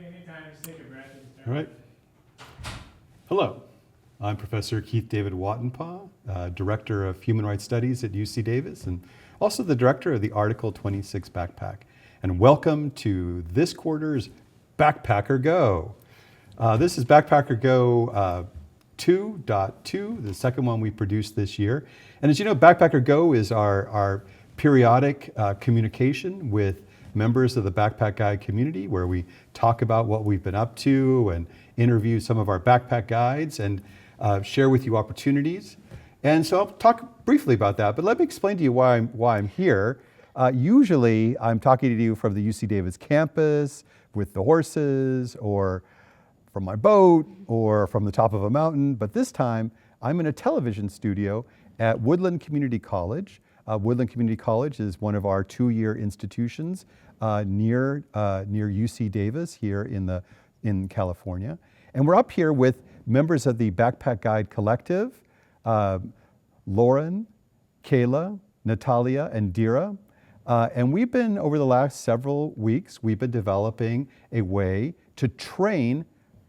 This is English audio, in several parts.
anytime, just take a breath and start. All right. Hello, I'm Professor Keith David Watenpaugh, Director of Human Rights Studies at UC Davis, and also the Director of the Article 26 Backpack. And welcome to this quarter's Backpacker Go. This is Backpacker Go 2.2, the second one we produced this year. And as you know, Backpacker Go is our periodic communication with members of the Backpack Guide community, where we talk about what we've been up to and interview some of our backpack guides and share with you opportunities. And so I'll talk briefly about that, but let me explain to you why I'm here. Usually I'm talking to you from the UC Davis campus with the horses, or from my boat, or from the top of a mountain, but this time I'm in a television studio at Woodland Community College. Woodland Community College is one of our two-year institutions near UC Davis here in California. And we're up here with members of the Backpack Guide Collective, Lauren, Kayla, Natalia, and Dira. And we've been, over the last several weeks, we've been developing a way to train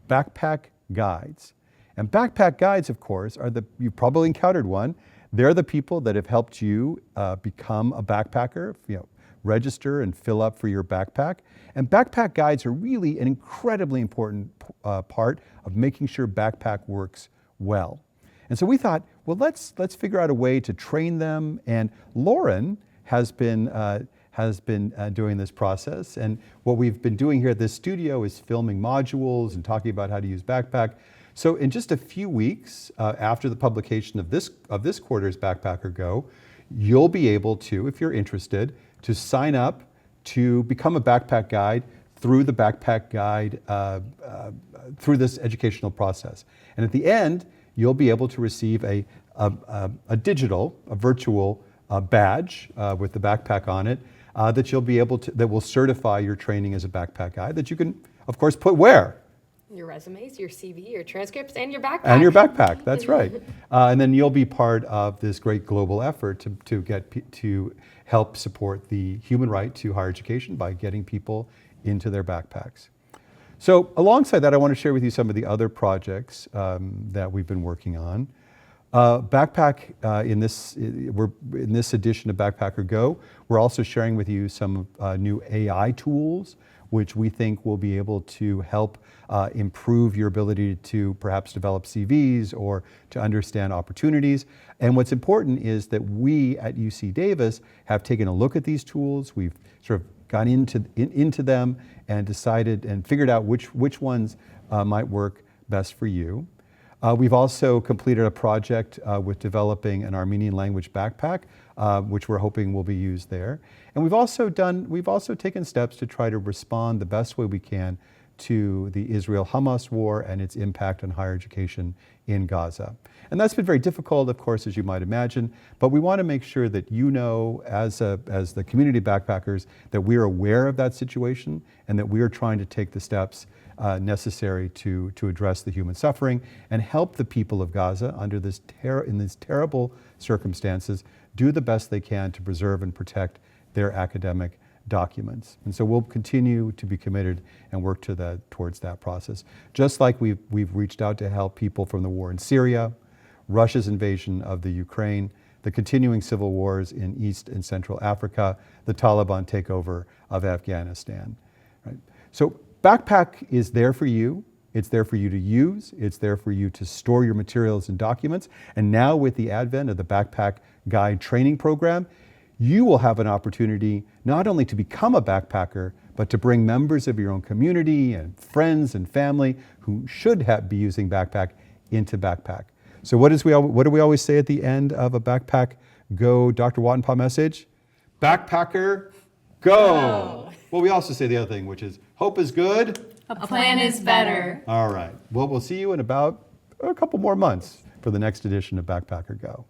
backpack guides. And backpack guides, of course, you've probably encountered one. They're the people that have helped you become a backpacker, register and fill up for your backpack. And backpack guides are really an incredibly important part of making sure backpack works well. And so we thought, well, let's figure out a way to train them. And Lauren has been doing this process. And what we've been doing here at this studio is filming modules and talking about how to use backpack. So in just a few weeks after the publication of this quarter's Backpacker Go, you'll be able to, if you're interested, to sign up to become a backpack guide through the Backpack Guide, through this educational process. And at the end, you'll be able to receive a virtual badge with the backpack on it that you'll be able to, that will certify your training as a backpack guide, that you can, of course, put where? Your resumes, your CV, your transcripts, and your backpack. And your backpack, that's right. And then you'll be part of this great global effort to help support the human right to higher education by getting people into their backpacks. So alongside that, I want to share with you some of the other projects that we've been working on. In this edition of Backpacker Go, we're also sharing with you some new AI tools, which we think will be able to help improve your ability to perhaps develop CVs or to understand opportunities. And what's important is that we at UC Davis have taken a look at these tools. We've sort of gone into them and decided and figured out which ones might work best for you. We've also completed a project with developing an Armenian language backpack, which we're hoping will be used there. And we've also taken steps to try to respond the best way we can to the Israel-Hamas war and its impact on higher education in Gaza. And that's been very difficult, of course, as you might imagine, but we want to make sure that you know, as the community backpackers, that we're aware of that situation and that we are trying to take the steps necessary to address the human suffering and help the people of Gaza under in these terrible circumstances do the best they can to preserve and protect their academic documents. And so we'll continue to be committed and work towards that process. Just like we've reached out to help people from the war in Syria, Russia's invasion of the Ukraine, the continuing civil wars in East and Central Africa, the Taliban takeover of Afghanistan. Right? So Backpack is there for you. It's there for you to use. It's there for you to store your materials and documents. And now with the advent of the Backpack Guide training program, you will have an opportunity not only to become a backpacker, but to bring members of your own community and friends and family who should be using backpack into backpack. So what do we always say at the end of a Backpack Go Dr. Watenpaugh message? Backpacker, go! Well, we also say the other thing, which is hope is good. A plan is better. All right. Well, we'll see you in about a couple more months for the next edition of Backpacker Go.